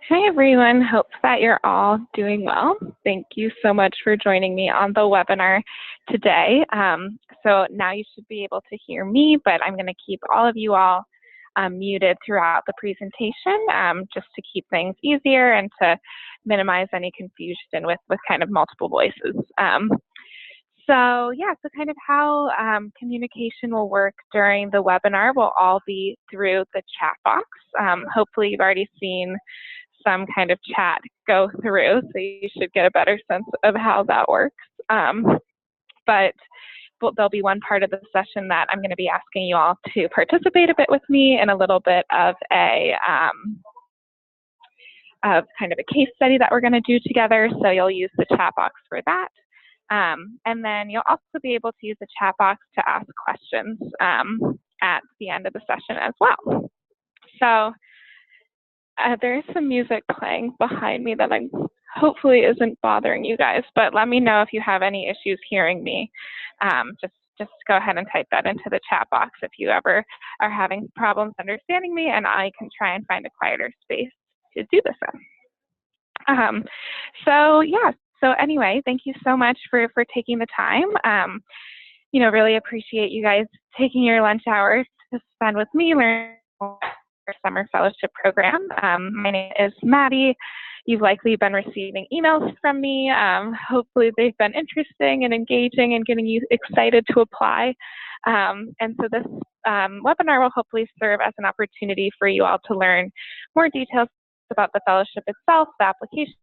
Hi everyone, hope that you're all doing well. Thank you so much for joining me on the webinar today. So now you should be able to hear me, but I'm going to keep all of you all muted throughout the presentation just to keep things easier and to minimize any confusion with kind of multiple voices. So kind of how communication will work during the webinar will all be through the chat box. Hopefully you've already seen some kind of chat go through, so you should get a better sense of how that works. But there'll be one part of the session that I'm going to be asking you all to participate a bit with me in a little bit of a kind of a case study that we're going to do together. So you'll use the chat box for that. And then you'll also be able to use the chat box to ask questions at the end of the session as well. So there is some music playing behind me that hopefully isn't bothering you guys, but let me know if you have any issues hearing me. Just go ahead and type that into the chat box if you ever are having problems understanding me, and I can try and find a quieter space to do this in. So anyway, thank you so much for taking the time. Really appreciate you guys taking your lunch hours to spend with me learning more summer fellowship program. My name is Maddie. You've likely been receiving emails from me. Hopefully they've been interesting and engaging and getting you excited to apply. And so this webinar will hopefully serve as an opportunity for you all to learn more details about the fellowship itself, the application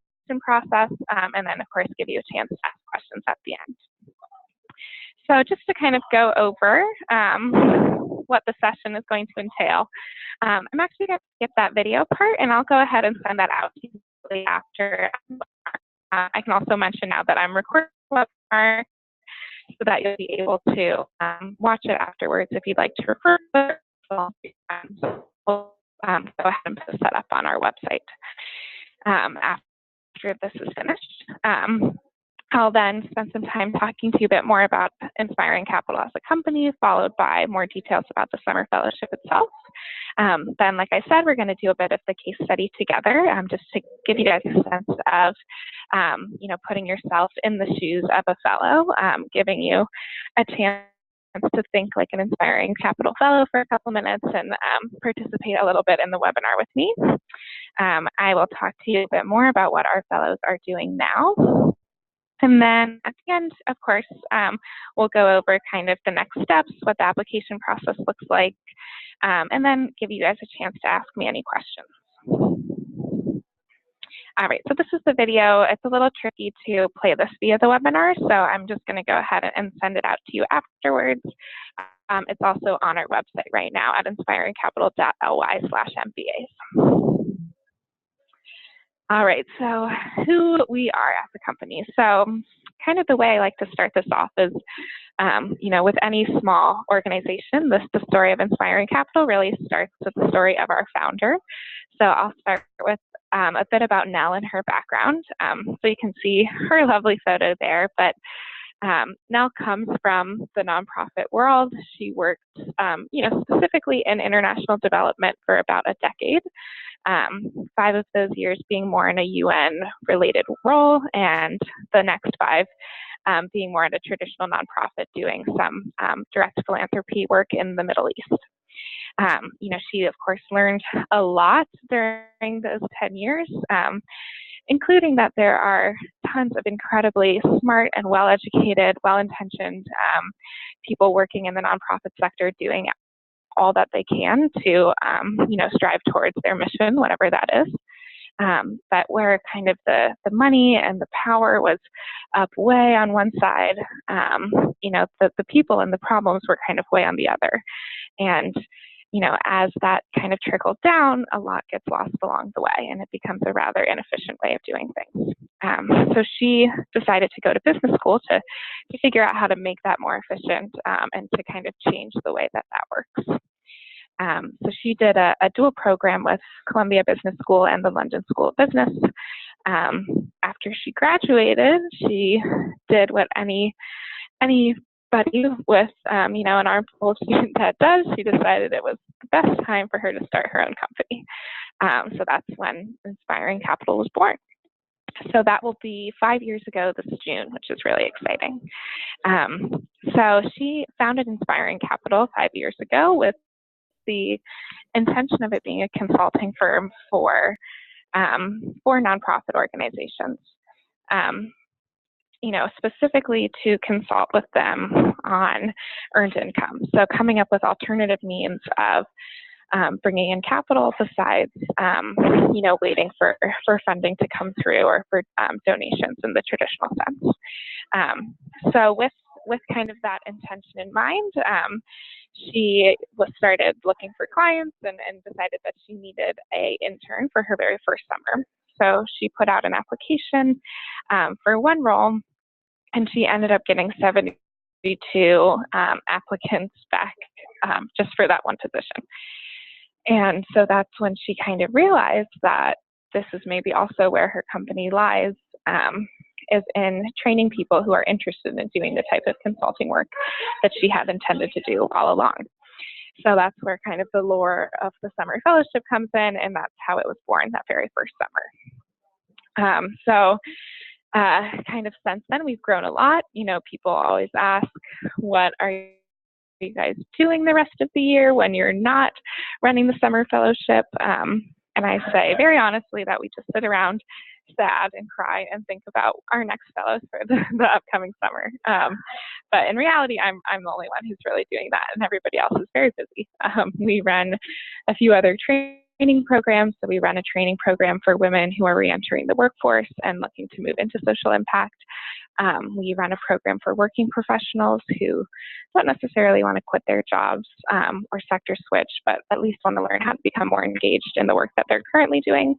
process, and then of course give you a chance to ask questions at the end. So just to kind of go over what the session is going to entail, I'm actually going to skip that video part, and I'll go ahead and send that out to you after. I can also mention now that I'm recording the webinar so that you'll be able to watch it afterwards if you'd like to refer to it. So we'll go ahead and post that up on our website after this is finished. I'll then spend some time talking to you a bit more about Inspiring Capital as a company, followed by more details about the summer fellowship itself. Then, like I said, we're going to do a bit of the case study together, just to give you guys a sense of, putting yourself in the shoes of a fellow, giving you a chance to think like an Inspiring Capital fellow for a couple minutes and participate a little bit in the webinar with me. I will talk to you a bit more about what our fellows are doing now. And then at the end, of course, we'll go over kind of the next steps, what the application process looks like, and then give you guys a chance to ask me any questions. All right, so this is the video. It's a little tricky to play this via the webinar, so I'm just going to go ahead and send it out to you afterwards. It's also on our website right now at inspiringcapital.ly/MBAs. All right, so who we are as a company. So kind of the way I like to start this off is, with any small organization, the story of Inspiring Capital really starts with the story of our founder. So I'll start with a bit about Nell and her background. So you can see her lovely photo there, but Nell comes from the nonprofit world. She worked, specifically in international development for about a decade. 5 of those years being more in a UN-related role, and the next 5 being more in a traditional nonprofit doing some direct philanthropy work in the Middle East. She, of course, learned a lot during those 10 years, including that there are tons of incredibly smart and well-educated, well-intentioned people working in the nonprofit sector doing all that they can to, strive towards their mission, whatever that is. But where kind of the money and the power was up way on one side, the people and the problems were kind of way on the other. And, as that kind of trickles down, a lot gets lost along the way, and it becomes a rather inefficient way of doing things. So she decided to go to business school to figure out how to make that more efficient and to kind of change the way that works. So she did a dual program with Columbia Business School and the London School of Business. After she graduated, she did what anybody with, an armed student that does. She decided it was the best time for her to start her own company. So that's when Inspiring Capital was born. So that will be 5 years ago this June, which is really exciting. So she founded Inspiring Capital 5 years ago with the intention of it being a consulting firm for nonprofit organizations, specifically to consult with them on earned income. So coming up with alternative means of bringing in capital besides, waiting for funding to come through or for donations in the traditional sense. So with kind of that intention in mind, she started looking for clients and decided that she needed an intern for her very first summer. So she put out an application for one role, and she ended up getting 72 applicants back just for that one position. And so that's when she kind of realized that this is maybe also where her company lies, is in training people who are interested in doing the type of consulting work that she had intended to do all along. So that's where kind of the lore of the summer fellowship comes in, and that's how it was born that very first summer. Kind of since then, we've grown a lot. People always ask, what are you guys doing the rest of the year when you're not running the summer fellowship? And I say very honestly that we just sit around sad and cry and think about our next fellows for the upcoming summer. But in reality, I'm the only one who's really doing that, and everybody else is very busy. We run a few other training programs. So we run a training program for women who are reentering the workforce and looking to move into social impact. We run a program for working professionals who don't necessarily want to quit their jobs or sector switch, but at least want to learn how to become more engaged in the work that they're currently doing.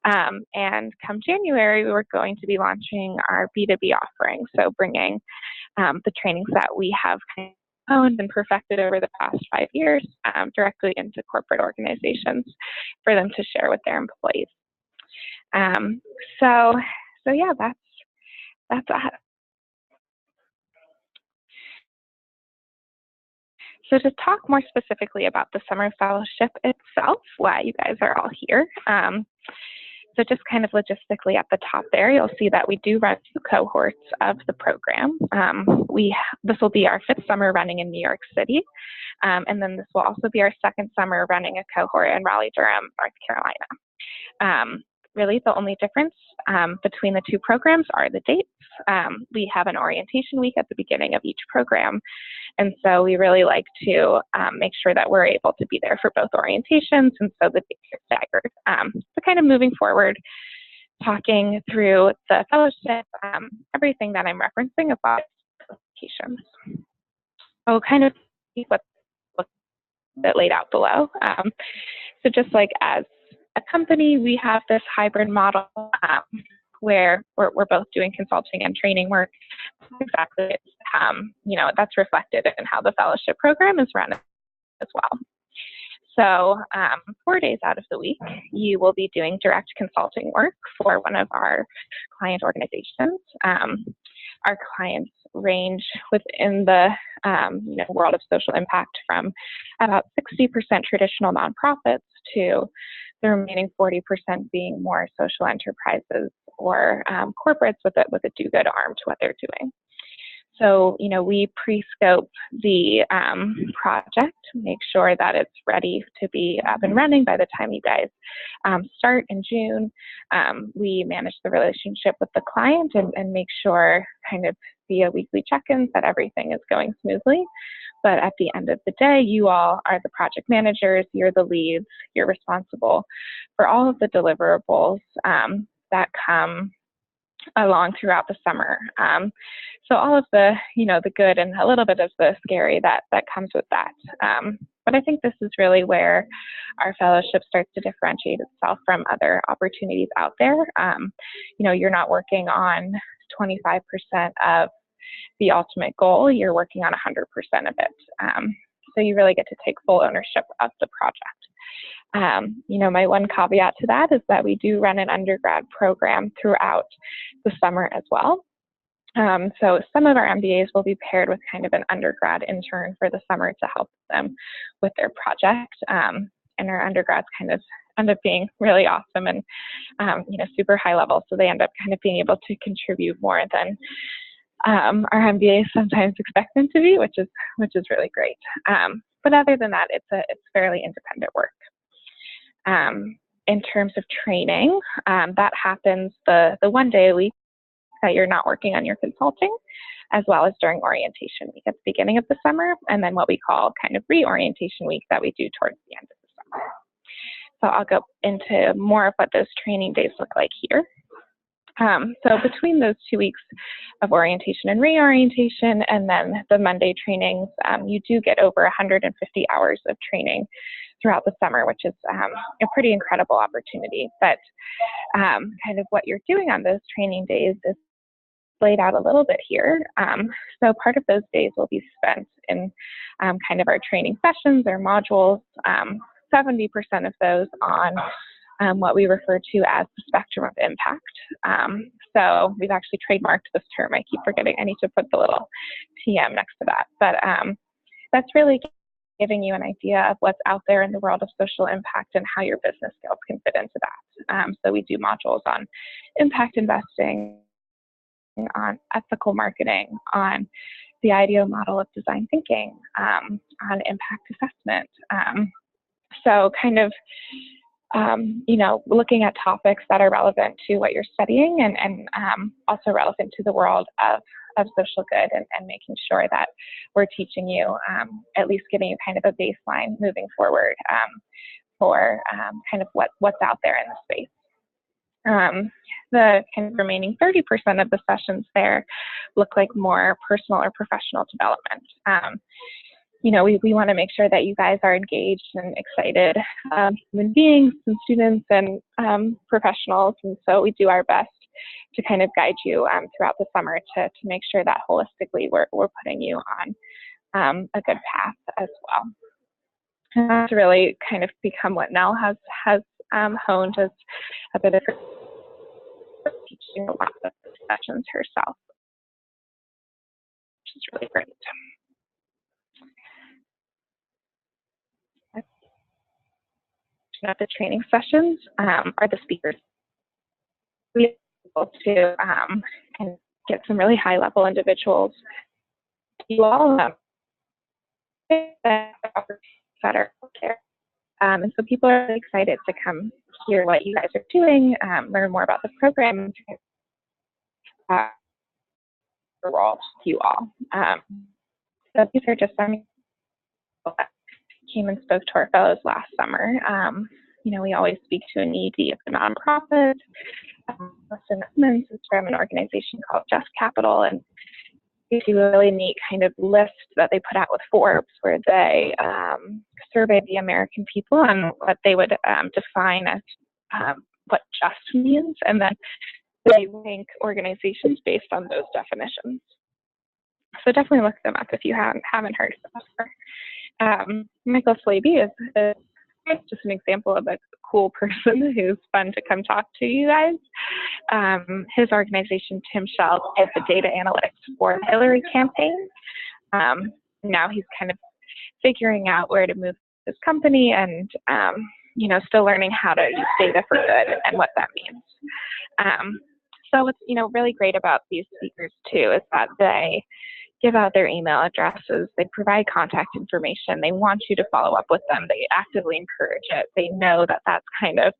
And come January, we were going to be launching our B2B offering, so bringing the trainings that we have kind of honed and perfected over the past 5 years directly into corporate organizations for them to share with their employees. So yeah, that's that. So to talk more specifically about the summer fellowship itself, why you guys are all here. So just kind of logistically at the top there, you'll see that we do run 2 cohorts of the program. This will be our 5th summer running in New York City. And then this will also be our 2nd summer running a cohort in Raleigh-Durham, North Carolina. Really the only difference between the 2 programs are the dates. We have an orientation week at the beginning of each program. And so we really like to make sure that we're able to be there for both orientations, and so the dates are staggered. So kind of moving forward, talking through the fellowship, everything that I'm referencing about applications. I'll kind of see what's laid out below. So just like as a company, we have this hybrid model where we're both doing consulting and training work. Exactly, that's reflected in how the fellowship program is run as well. So 4 days out of the week, you will be doing direct consulting work for one of our client organizations. Our clients range within the world of social impact from about 60% traditional nonprofits to the remaining 40% being more social enterprises or corporates with a do-good arm to what they're doing. So, we pre-scope the project, make sure that it's ready to be up and running by the time you guys start in June. We manage the relationship with the client and make sure kind of via weekly check-ins that everything is going smoothly. But at the end of the day, you all are the project managers, you're the leads, you're responsible for all of the deliverables that come along throughout the summer. So all of the, the good and a little bit of the scary that comes with that. But I think this is really where our fellowship starts to differentiate itself from other opportunities out there. You're not working on 25% of the ultimate goal, you're working on 100% of it. So you really get to take full ownership of the project. My one caveat to that is that we do run an undergrad program throughout the summer as well. So some of our MBAs will be paired with kind of an undergrad intern for the summer to help them with their project. And our undergrads kind of end up being really awesome and super high level. So they end up kind of being able to contribute more than our MBAs sometimes expect them to be, which is really great. But other than that, it's fairly independent work. In terms of training, that happens the 1 day a week that you're not working on your consulting, as well as during orientation week at the beginning of the summer, and then what we call kind of reorientation week that we do towards the end of the summer. So I'll go into more of what those training days look like here. So between those 2 weeks of orientation and reorientation, and then the Monday trainings, you do get over 150 hours of training throughout the summer, which is a pretty incredible opportunity. But kind of what you're doing on those training days is laid out a little bit here. So part of those days will be spent in kind of our training sessions or modules, 70% of those on what we refer to as the spectrum of impact. So we've actually trademarked this term. I keep forgetting. I need to put the little TM next to that. But that's really giving you an idea of what's out there in the world of social impact and how your business skills can fit into that. So we do modules on impact investing, on ethical marketing, on the IDEO model of design thinking, on impact assessment. So kind of looking at topics that are relevant to what you're studying and also relevant to the world of social good and making sure that we're teaching you, at least giving you kind of a baseline moving forward for kind of what's out there in the space. The kind of remaining 30% of the sessions there look like more personal or professional development. We want to make sure that you guys are engaged and excited human beings and students and professionals, and so we do our best to kind of guide you throughout the summer to make sure that holistically we're putting you on a good path as well. And that's really kind of become what Nell has honed as a bit of teaching a lot of the sessions herself, which is really great. Of the training sessions are the speakers. We are able to kind of get some really high level individuals. You all that are there. And so people are really excited to come hear what you guys are doing, learn more about the program, the role to you all. So these are just some people that came and spoke to our fellows last summer. We always speak to a need of the nonprofit. This is from an organization called Just Capital, and they do a really neat kind of list that they put out with Forbes, where they surveyed the American people on what they would define as what just means, and then they rank organizations based on those definitions. So definitely look them up if you haven't heard of them before. Michael Slaby is just an example of a cool person who's fun to come talk to you guys. His organization, Tim Shell, is the data analytics for the Hillary campaign. Now he's kind of figuring out where to move his company and, still learning how to use data for good and what that means. So what's, really great about these speakers too is that they give out their email addresses, they provide contact information, they want you to follow up with them, they actively encourage it, they know that that's kind of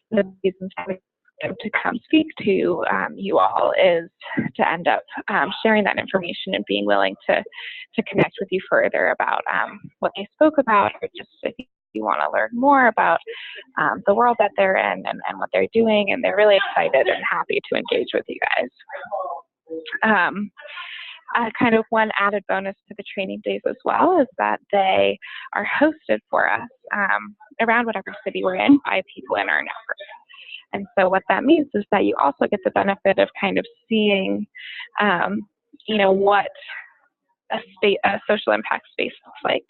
the reason to come speak to you all is to end up sharing that information and being willing to connect with you further about what they spoke about, or just if you want to learn more about the world that they're in and what they're doing, and they're really excited and happy to engage with you guys. Kind of one added bonus to the training days as well is that they are hosted for us around whatever city we're in by people in our network. And so what that means is that you also get the benefit of kind of seeing, what a social impact space looks like,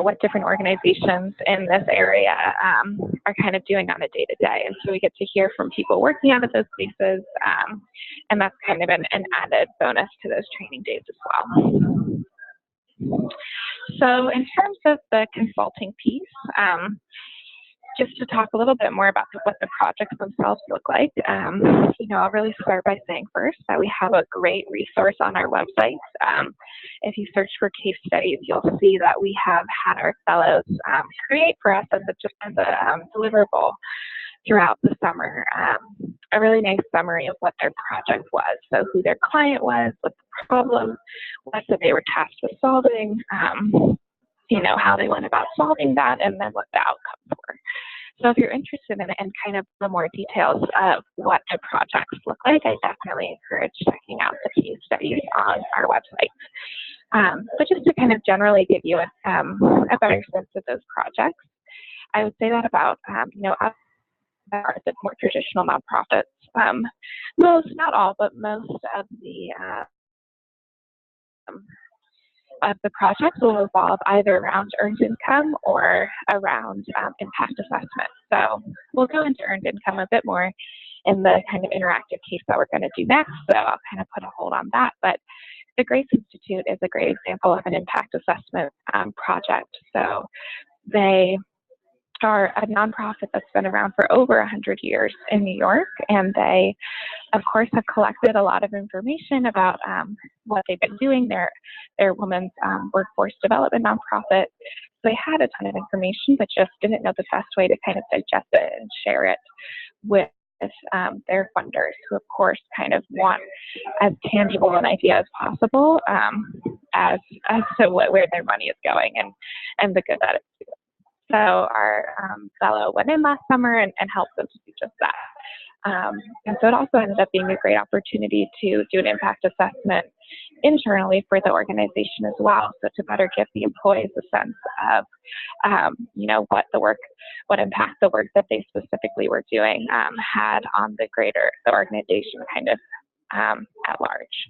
what different organizations in this area are kind of doing on a day-to-day. And so we get to hear from people working out of those spaces, and that's kind of an added bonus to those training days as well. So in terms of the consulting piece, just to talk a little bit more about what the projects themselves look like, I'll really start by saying first that we have a great resource on our website. If you search for case studies, you'll see that we have had our fellows create for us as a deliverable throughout the summer, a really nice summary of what their project was. So who their client was, what the problem was that they were tasked with solving, how they went about solving that, and then what the outcomes were. So if you're interested in kind of the more details of what the projects look like, I definitely encourage checking out the case studies on our website. But just to kind of generally give you a better sense of those projects, I would say that about, are the more traditional nonprofits. Most, not all, but most of the projects will revolve either around earned income or around impact assessment. So we'll go into earned income a bit more in the kind of interactive case that we're going to do next, so I'll kind of put a hold on that. But the Grace Institute is a great example of an impact assessment project. So they are a nonprofit that's been around for over 100 years in New York, and they, of course, have collected a lot of information about what they've been doing. They're women's workforce development nonprofit. So they had a ton of information, but just didn't know the best way to kind of digest it and share it with their funders, who, of course, kind of want as tangible an idea as possible as to where their money is going and the good that it's doing. So our fellow went in last summer and helped them to do just that. And so it also ended up being a great opportunity to do an impact assessment internally for the organization as well, so to better give the employees a sense of, what impact the work that they specifically were doing had on the organization kind of at large.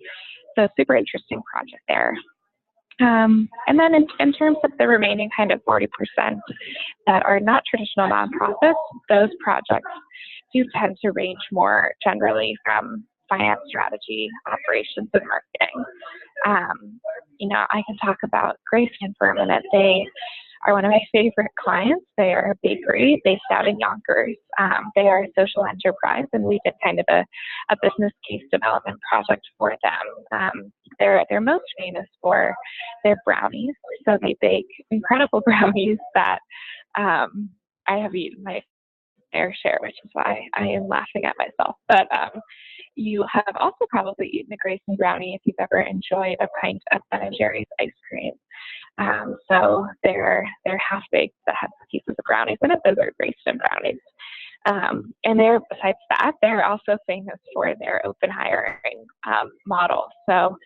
So super interesting project there. And then in terms of the remaining kind of 40% that are not traditional nonprofits, those projects do tend to range more generally from finance strategy, operations, and marketing. I can talk about Graceland for a minute. They are one of my favorite clients. They are a bakery based out in Yonkers. They are a social enterprise, and we did kind of a business case development project for them. They're most famous for their brownies. So they bake incredible brownies that I have eaten my fair share, which is why I am laughing at myself. But you have also probably eaten a Grayson brownie if you've ever enjoyed a pint of Ben & Jerry's ice cream. So they're half-baked that have pieces of brownies in it. Those are Grayson brownies. And besides that, they're also famous for their open hiring model. So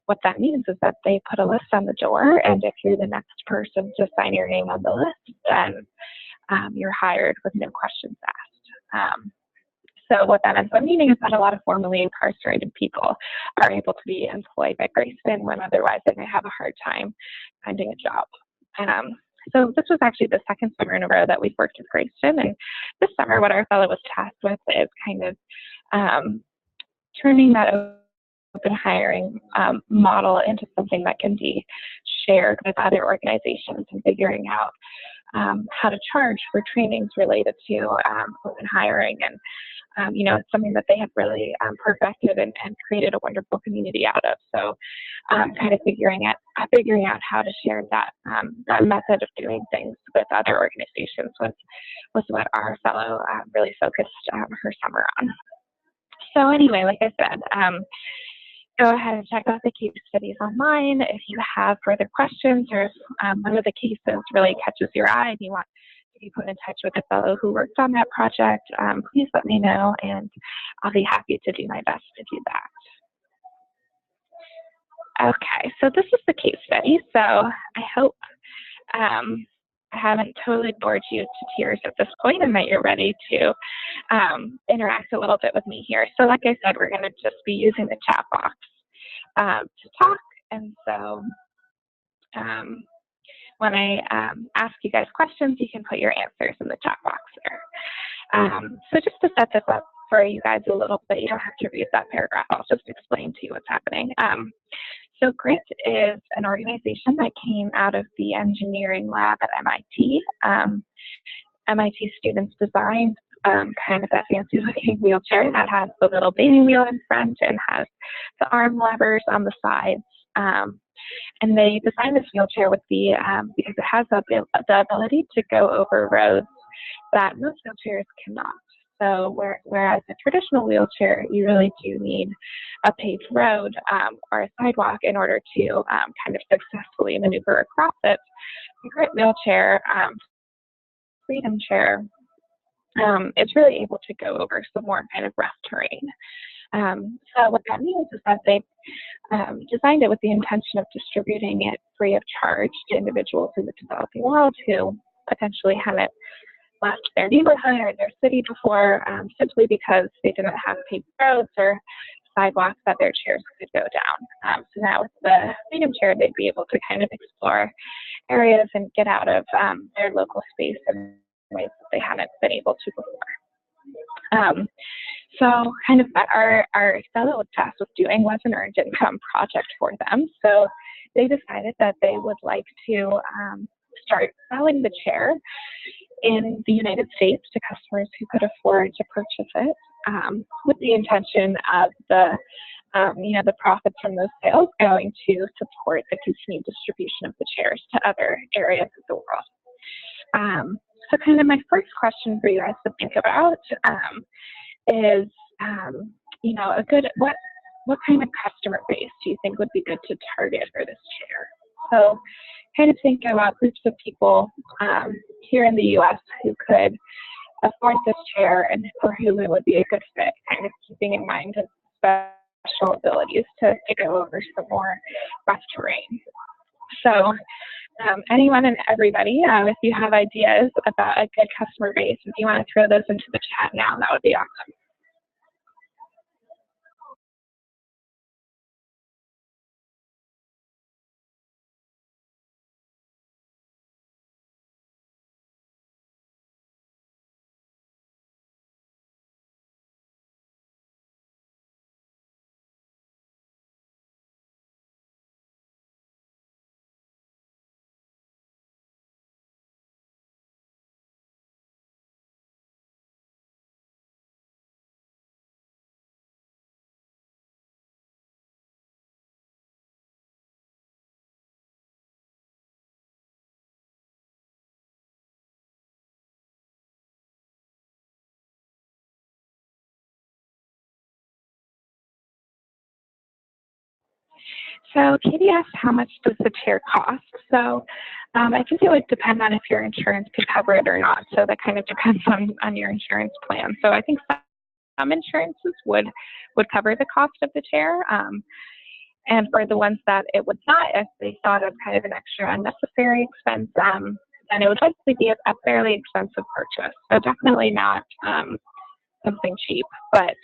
what that means is that they put a list on the door, and if you're the next person to sign your name on the list, then you're hired with no questions asked. So what that ends up meaning is that a lot of formerly incarcerated people are able to be employed by Graceland when otherwise they may have a hard time finding a job. So this was actually the second summer in a row that we've worked with Graceland, and this summer what our fellow was tasked with is kind of turning that open hiring model into something that can be shared with other organizations and figuring out how to charge for trainings related to open hiring. And it's something that they have really perfected and created a wonderful community out of. So kind of figuring out how to share that method of doing things with other organizations was what our fellow really focused her summer on. So anyway, like I said, go ahead and check out the case studies online. If you have further questions, or if one of the cases really catches your eye and you want to be put in touch with a fellow who worked on that project, please let me know, and I'll be happy to do my best to do that. Okay, so this is the case study. So I hope I haven't totally bored you to tears at this point and that you're ready to interact a little bit with me here. So like I said, we're going to just be using the chat box to talk. And so when I ask you guys questions, you can put your answers in the chat box there. So just to set this up for you guys a little bit, you don't have to read that paragraph. I'll just explain to you what's happening. So GRIT is an organization that came out of the engineering lab at MIT. MIT students designed kind of that fancy looking wheelchair that has the little baby wheel in front and has the arm levers on the sides. And they designed this wheelchair with the, because it has the ability to go over roads that most wheelchairs cannot. So whereas a traditional wheelchair, you really do need a paved road or a sidewalk in order to kind of successfully maneuver across it. The GRIT wheelchair, freedom chair, it's really able to go over some more kind of rough terrain. So what that means is that they designed it with the intention of distributing it free of charge to individuals in the developing world who potentially haven't left their neighborhood or their city before, simply because they didn't have paved roads or sidewalks that their chairs could go down. So now with the freedom chair, they'd be able to kind of explore areas and get out of their local space in ways that they hadn't been able to before. So kind of what our fellow was tasked with doing was an earned income project for them. So they decided that they would like to start selling the chair in the United States to customers who could afford to purchase it, with the intention of the the profits from those sales going to support the continued distribution of the chairs to other areas of the world. So kind of my first question for you guys to think about is, what kind of customer base do you think would be good to target for this chair? So kind of think about groups of people here in the U.S. who could afford this chair and for whom it would be a good fit, kind of keeping in mind its special abilities to go over some more rough terrain. So anyone and everybody, if you have ideas about a good customer base, if you want to throw those into the chat now, that would be awesome. So Katie asked, how much does the chair cost? So I think it would depend on if your insurance could cover it or not. So that kind of depends on your insurance plan. So I think some insurances would cover the cost of the chair. And for the ones that it would not, if they thought of kind of an extra unnecessary expense, then it would likely be a fairly expensive purchase. So definitely not something cheap, but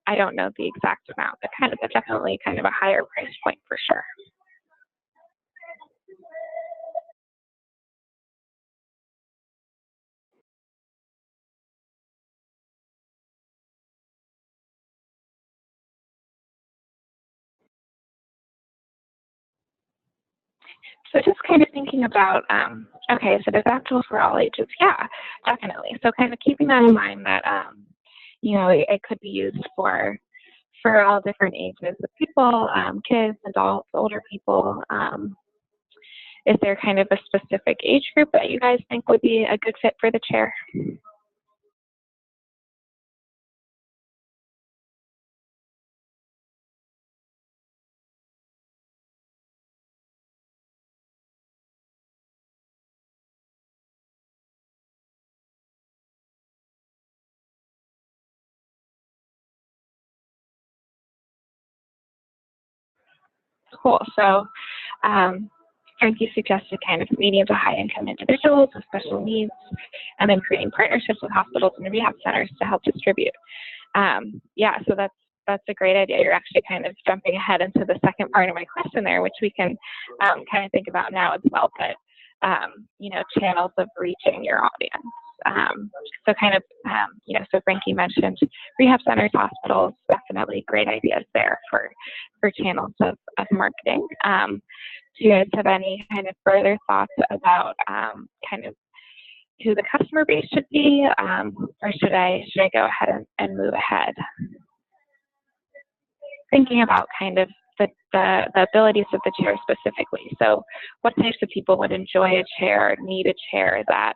I don't know the exact amount, but definitely kind of a higher price point for sure. So just kind of thinking about, okay, is it adaptable for all ages? Yeah, definitely. So kind of keeping that in mind that, it could be used for all different ages of people, kids, adults, older people. Is there kind of a specific age group that you guys think would be a good fit for the chair? Cool. So Frankie suggested kind of medium to high income individuals with special needs, and then creating partnerships with hospitals and rehab centers to help distribute. Yeah, so that's a great idea. You're actually kind of jumping ahead into the second part of my question there, which we can kind of think about now as well, but channels of reaching your audience. So kind of, so Frankie mentioned rehab centers, hospitals, definitely great ideas there for channels of marketing. Do you guys have any kind of further thoughts about kind of who the customer base should be, or should I go ahead and move ahead? Thinking about kind of the abilities of the chair specifically. So what types of people would enjoy a chair, need a chair that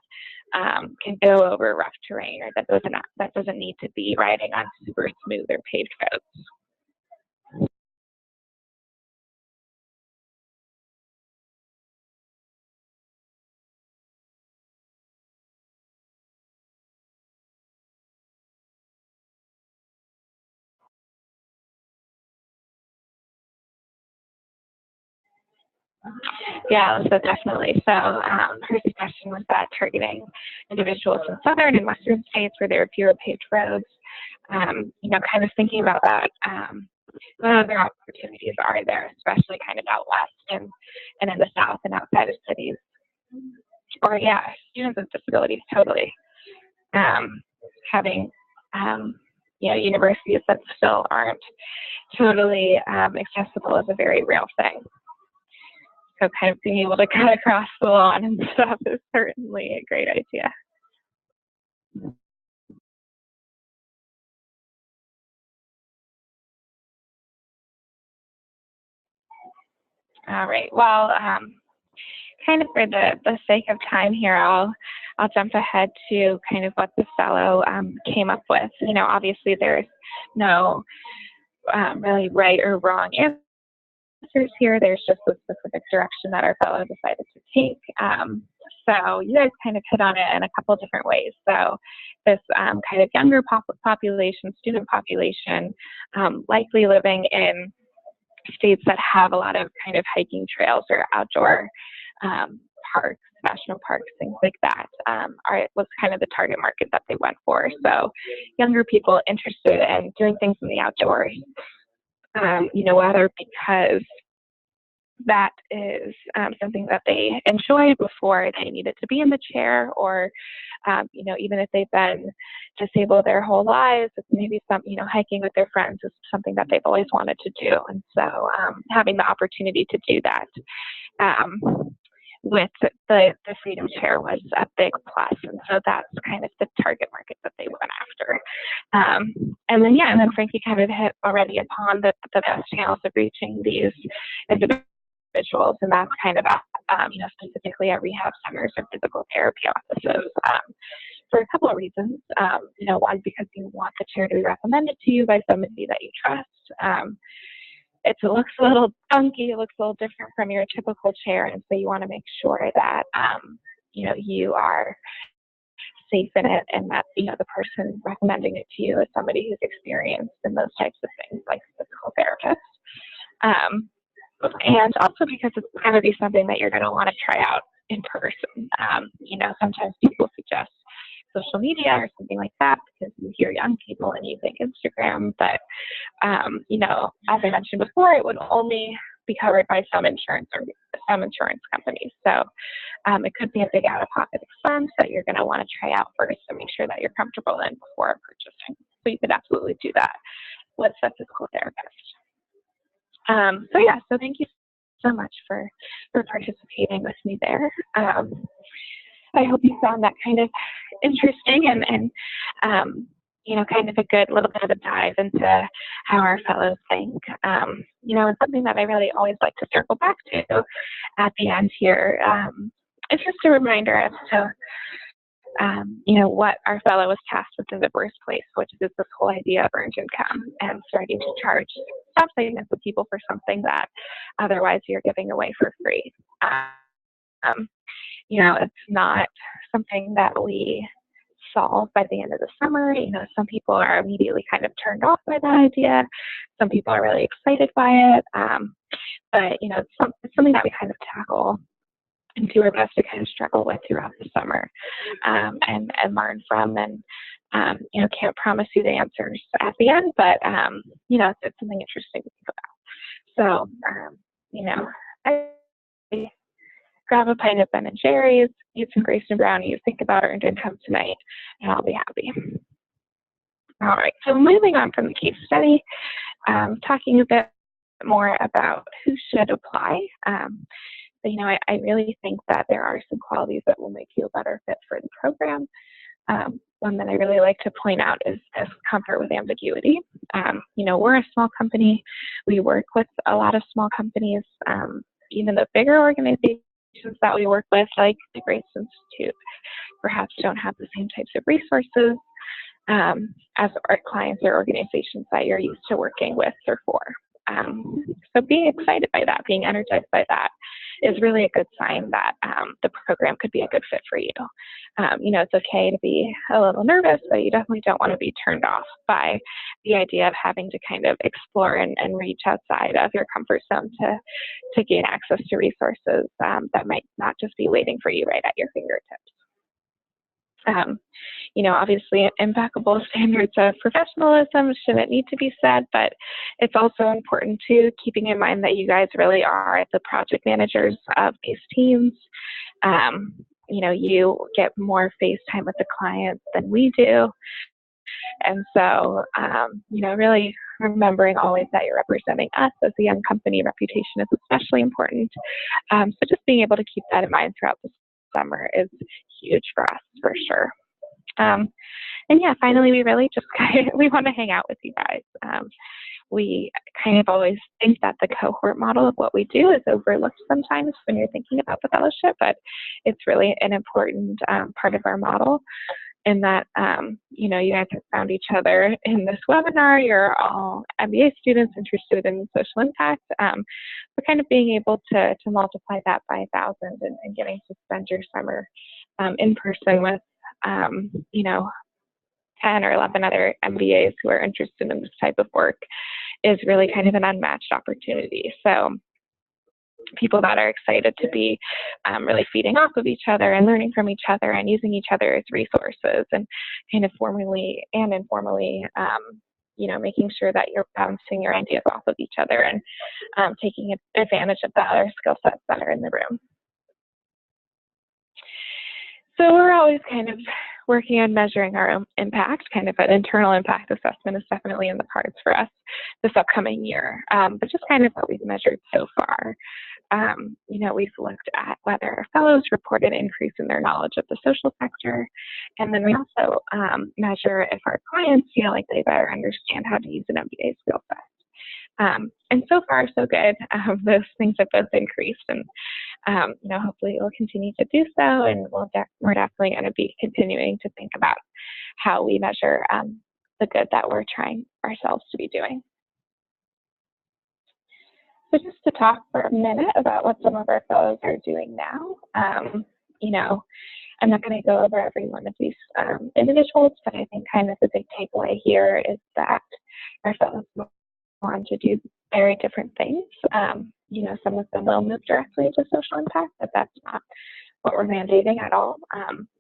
can go over rough terrain, or that doesn't need to be riding on super smooth or paved roads? Yeah, so definitely. So her suggestion was that targeting individuals in southern and western states where there are fewer paved roads, kind of thinking about that, what other opportunities are there, especially kind of out west and in the south and outside of cities? Or yeah, students with disabilities, totally. Having, universities that still aren't totally accessible is a very real thing. So kind of being able to cut across the lawn and stuff is certainly a great idea. All right. Well, kind of for the sake of time here, I'll jump ahead to kind of what the fellow came up with. Obviously there's no really right or wrong answers here. There's just a specific direction that our fellow decided to take. So you guys kind of hit on it in a couple different ways. So this kind of younger population, student population, likely living in states that have a lot of kind of hiking trails or outdoor parks, national parks, things like that, was kind of the target market that they went for. So younger people interested in doing things in the outdoors, whether because that is something that they enjoyed before they needed to be in the chair, or even if they've been disabled their whole lives, maybe hiking with their friends is something that they've always wanted to do. And so having the opportunity to do that with the Freedom Chair was a big plus. And so that's kind of the target market that they went after. And then Frankie kind of hit already upon the best channels of reaching these individuals, and that's kind of specifically at rehab centers or physical therapy offices, for a couple of reasons. One, because you want the chair to be recommended to you by somebody that you trust. It looks a little funky, it looks a little different from your typical chair, and so you want to make sure that you are safe in it, and that the person recommending it to you is somebody who's experienced in those types of things, like a physical therapist. And also because it's going to be something that you're going to want to try out in person. Sometimes people suggest social media or something like that because you hear young people and you think Instagram, but as I mentioned before, it would only be covered by some insurance companies. So it could be a big out-of-pocket expense that you're going to want to try out first to make sure that you're comfortable in before purchasing. So you could absolutely do that with a physical therapist. So thank you so much for participating with me there. I hope you found that kind of interesting and kind of a good little bit of a dive into how our fellows think. It's something that I really always like to circle back to at the end here. It's just a reminder as to what our fellow was tasked with in the first place, which is this whole idea of earned income and starting to charge stop payments to people for something that otherwise you're giving away for free. It's not something that we solve by the end of the summer. Some people are immediately kind of turned off by that idea. Some people are really excited by it. But it's something that we kind of tackle and do our best to kind of struggle with throughout the summer, and learn from, and can't promise you the answers at the end, but it's something interesting to think about. So grab a pint of Ben and Jerry's, eat some Grayson brownies, think about earned income tonight, and I'll be happy. All right, so moving on from the case study, talking a bit more about who should apply. But, you know, I really think that there are some qualities that will make you a better fit for the program. One that I really like to point out is this comfort with ambiguity. You know, we're a small company. We work with a lot of small companies. Even the bigger organizations that we work with, like the Grace Institute, perhaps don't have the same types of resources as our clients or organizations that you're used to working with or for. So being excited by that, being energized by that is really a good sign that the program could be a good fit for you. You know, it's okay to be a little nervous, but you definitely don't want to be turned off by the idea of having to kind of explore and reach outside of your comfort zone to gain access to resources that might not just be waiting for you right at your fingertips. You know, obviously impeccable standards of professionalism shouldn't need to be said, but it's also important too, keeping in mind that you guys really are the project managers of these teams. You know, you get more face time with the clients than we do. And so, you know, really remembering always that you're representing us as a young company. Reputation is especially important. So just being able to keep that in mind throughout the summer is huge for us, for sure. And yeah, finally, we really just we want to hang out with you guys. We kind of always think that the cohort model of what we do is overlooked sometimes when you're thinking about the fellowship, but it's really an important part of our model. In that, you know, you guys have found each other in this webinar. You're all MBA students interested in social impact. But kind of being able to multiply that by 1,000 and getting to spend your summer in person with, you know, 10 or 11 other MBAs who are interested in this type of work is really kind of an unmatched opportunity. So people that are excited to be really feeding off of each other and learning from each other and using each other as resources and kind of formally and informally, you know, making sure that you're bouncing your ideas off of each other and taking advantage of the other skill sets that are in the room. So we're always kind of working on measuring our own impact. Kind of an internal impact assessment is definitely in the cards for us this upcoming year, but just kind of what we've measured so far. You know, we've looked at whether our fellows report an increase in their knowledge of the social sector, and then we also measure if our clients feel like they better understand how to use an MBA skill set. And so far, so good. Those things have both increased, and you know, hopefully it will continue to do so, and we're definitely going to be continuing to think about how we measure the good that we're trying ourselves to be doing. So just to talk for a minute about what some of our fellows are doing now, you know, I'm not going to go over every one of these individuals, but I think kind of the big takeaway here is that our fellows want to do very different things. You know, some of them will move directly to social impact, but that's not what we're mandating at all.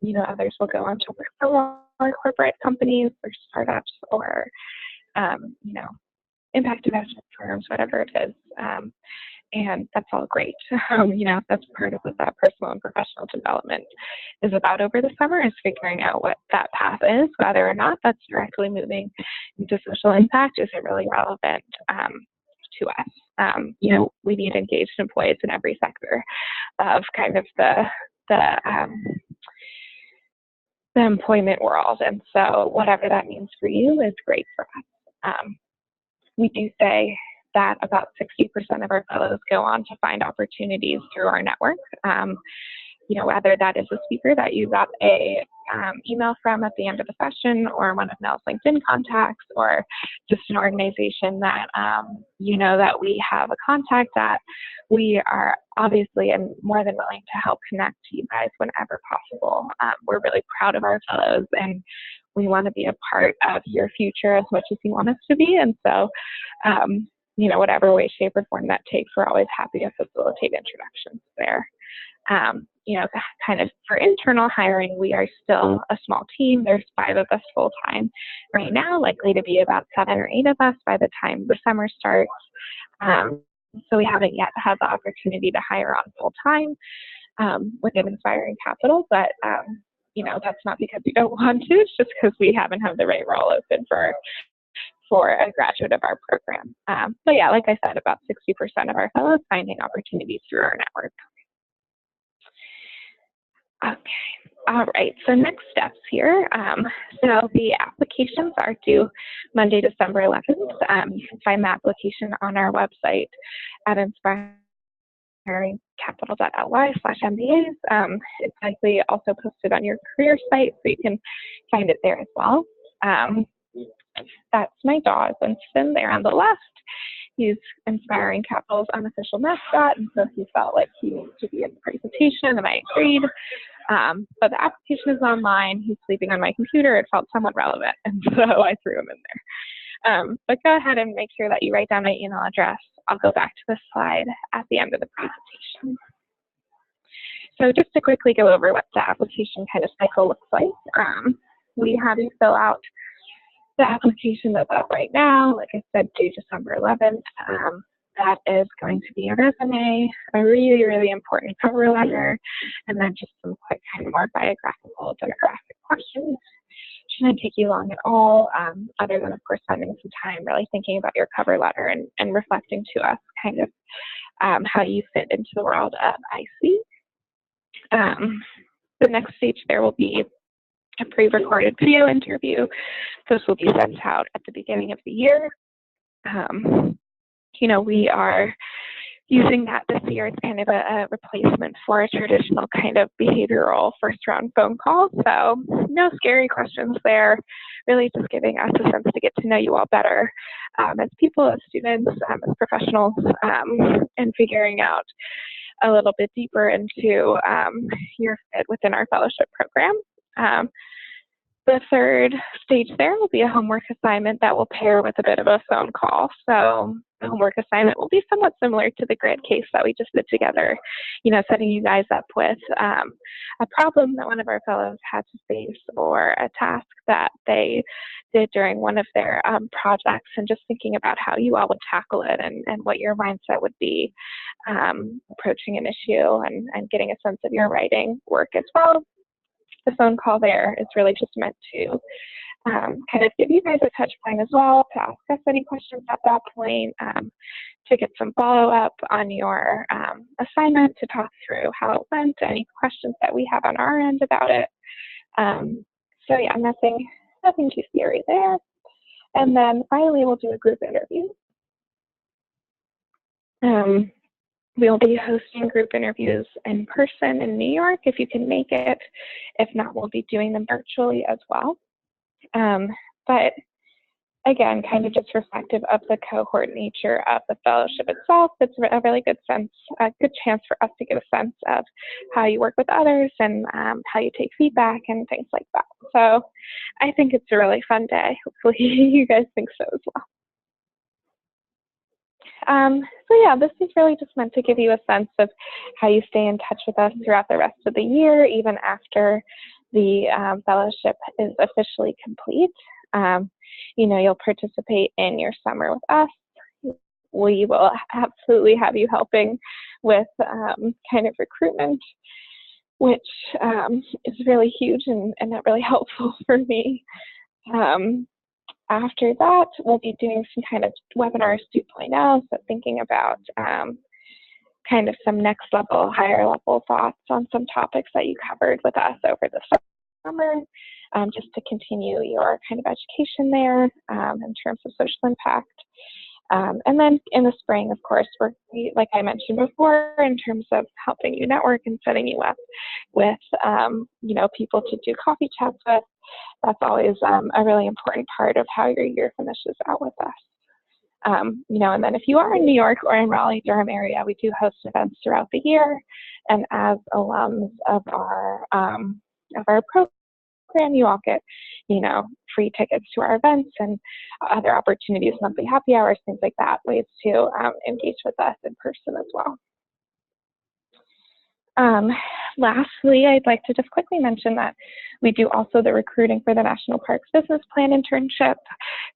You know, others will go on to work for more corporate companies or startups or, you know, impact investment firms, whatever it is. And that's all great. You know, that's part of what that personal and professional development is about over the summer, is figuring out what that path is, whether or not that's directly moving into social impact isn't really relevant to us. You know, we need engaged employees in every sector of kind of the employment world. And so whatever that means for you is great for us. We do say that about 60% of our fellows go on to find opportunities through our network. You know, whether that is a speaker that you got a email from at the end of the session, or one of Nell's LinkedIn contacts, or just an organization that you know that we have a contact at, we are obviously and more than willing to help connect to you guys whenever possible. We're really proud of our fellows, and we want to be a part of your future as much as you want us to be. And so, you know, whatever way, shape, or form that takes, we're always happy to facilitate introductions there. You know, kind of for internal hiring, we are still a small team. There's 5 of us full time right now, likely to be about 7 or 8 of us by the time the summer starts. So we haven't yet had the opportunity to hire on full time. within Inspiring Capital, but you know, that's not because we don't want to, it's just because we haven't had the right role open for a graduate of our program. But yeah, like I said, about 60% of our fellows finding opportunities through our network. Okay, all right, so next steps here. So the applications are due Monday, December 11th. You can find the application on our website at inspiringcapital.ly/MBAs. It's likely also posted on your career site, so you can find it there as well. That's my dog, Winston, there on the left. He's Inspiring Capital's unofficial mascot, and so he felt like he needed to be in the presentation, and I agreed. But the application is online. He's sleeping on my computer. It felt somewhat relevant, and so I threw him in there. But go ahead and make sure that you write down my email address. I'll go back to this slide at the end of the presentation. So just to quickly go over what the application kind of cycle looks like, we have you fill out the application that's up right now, like I said, due December 11th. That is going to be a resume, a really, really important cover letter, and then just some quick kind of more biographical, demographic questions. Shouldn't take you long at all, other than, of course, spending some time really thinking about your cover letter and reflecting to us kind of how you fit into the world of IC. The next stage there will be a pre-recorded video interview. This will be sent out at the beginning of the year. You know, we are using that this year as kind of a replacement for a traditional kind of behavioral first round phone call. So no scary questions there, really just giving us a sense to get to know you all better as people, as students, as professionals, and figuring out a little bit deeper into your fit within our fellowship program. The third stage there will be a homework assignment that will pair with a bit of a phone call. So the homework assignment will be somewhat similar to the grid case that we just did together, you know, setting you guys up with a problem that one of our fellows had to face or a task that they did during one of their projects, and just thinking about how you all would tackle it and what your mindset would be approaching an issue and getting a sense of your writing work as well. The phone call there is really just meant to kind of give you guys a touch point as well, to ask us any questions at that point, to get some follow-up on your assignment, to talk through how it went, any questions that we have on our end about it. So yeah, nothing too scary there. And then finally, we'll do a group interview. We'll be hosting group interviews in person in New York if you can make it. If not, we'll be doing them virtually as well. But again, kind of just reflective of the cohort nature of the fellowship itself, it's a really good chance for us to get a sense of how you work with others and how you take feedback and things like that. So I think it's a really fun day. Hopefully you guys think so as well. So yeah, this is really just meant to give you a sense of how you stay in touch with us throughout the rest of the year, even after the fellowship is officially complete. You know, you'll participate in your summer with us. We will absolutely have you helping with kind of recruitment, which is really huge and not really helpful for me. After that, we'll be doing some kind of webinars 2.0, so thinking about kind of some next level, higher level thoughts on some topics that you covered with us over the summer, just to continue your kind of education there in terms of social impact. And then in the spring, of course, like I mentioned before, in terms of helping you network and setting you up with, you know, people to do coffee chats with. That's always a really important part of how your year finishes out with us. You know, and then if you are in New York or in Raleigh-Durham area, we do host events throughout the year. And as alums of our program, you all get, you know, free tickets to our events and other opportunities, monthly happy hours, things like that, ways to engage with us in person as well. Lastly, I'd like to just quickly mention that we do also the recruiting for the National Parks Business Plan internship.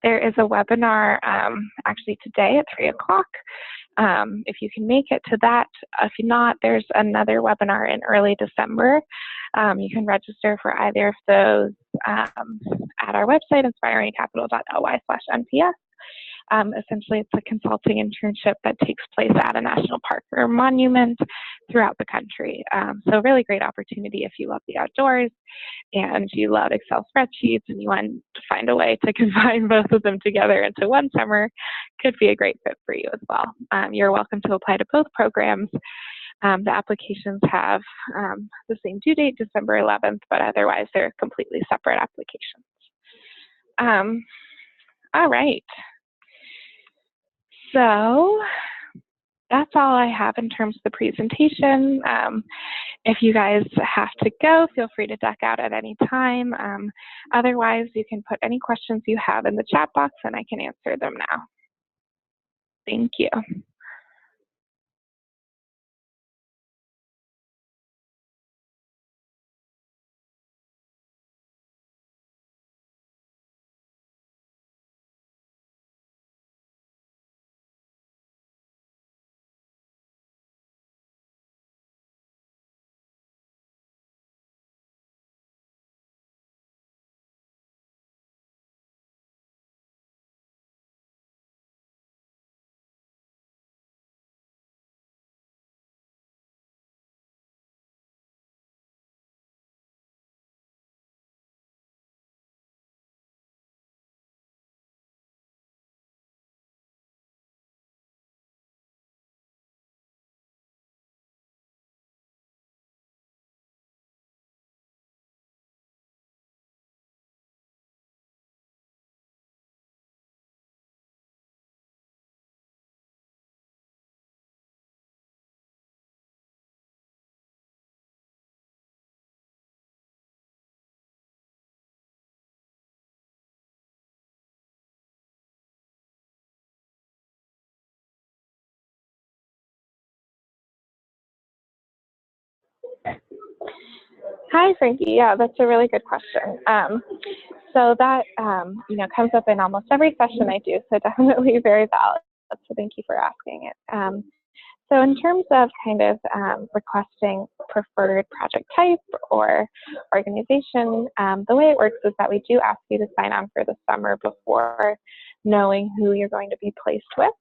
There is a webinar actually today at 3 o'clock if you can make it to that. If not, there's another webinar in early December. You can register for either of those at our website, inspiringcapital.ly/NPS. Essentially, it's a consulting internship that takes place at a national park or monument throughout the country. So really great opportunity if you love the outdoors and you love Excel spreadsheets and you want to find a way to combine both of them together into one summer, could be a great fit for you as well. You're welcome to apply to both programs. The applications have the same due date, December 11th, but otherwise they're completely separate applications. All right. So that's all I have in terms of the presentation. If you guys have to go, feel free to duck out at any time. Otherwise, you can put any questions you have in the chat box and I can answer them now. Thank you. Hi, Frankie. Yeah, that's a really good question. So that comes up in almost every session I do, so definitely very valid. So thank you for asking it. So in terms of kind of requesting preferred project type or organization, the way it works is that we do ask you to sign on for the summer before knowing who you're going to be placed with.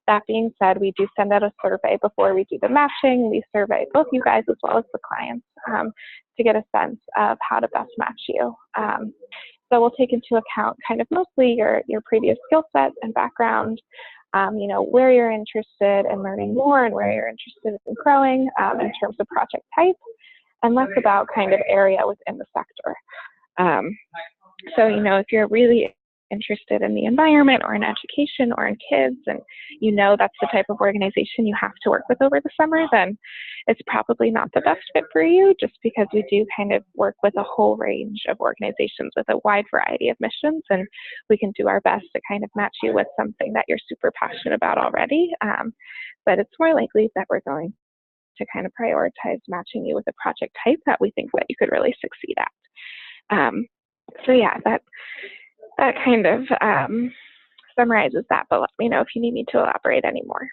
That being said, we do send out a survey before we do the matching. We survey both you guys as well as the clients to get a sense of how to best match you. So we'll take into account kind of mostly your previous skill set and background, where you're interested in learning more and where you're interested in growing in terms of project type, and less about kind of area within the sector. So, if you're really interested in the environment or in education or in kids, and that's the type of organization you have to work with over the summer, then it's probably not the best fit for you, just because we do kind of work with a whole range of organizations with a wide variety of missions, and we can do our best to kind of match you with something that you're super passionate about already. But it's more likely that we're going to kind of prioritize matching you with a project type that we think that you could really succeed at. So yeah, that kind of summarizes that, but let me know if you need me to elaborate any more.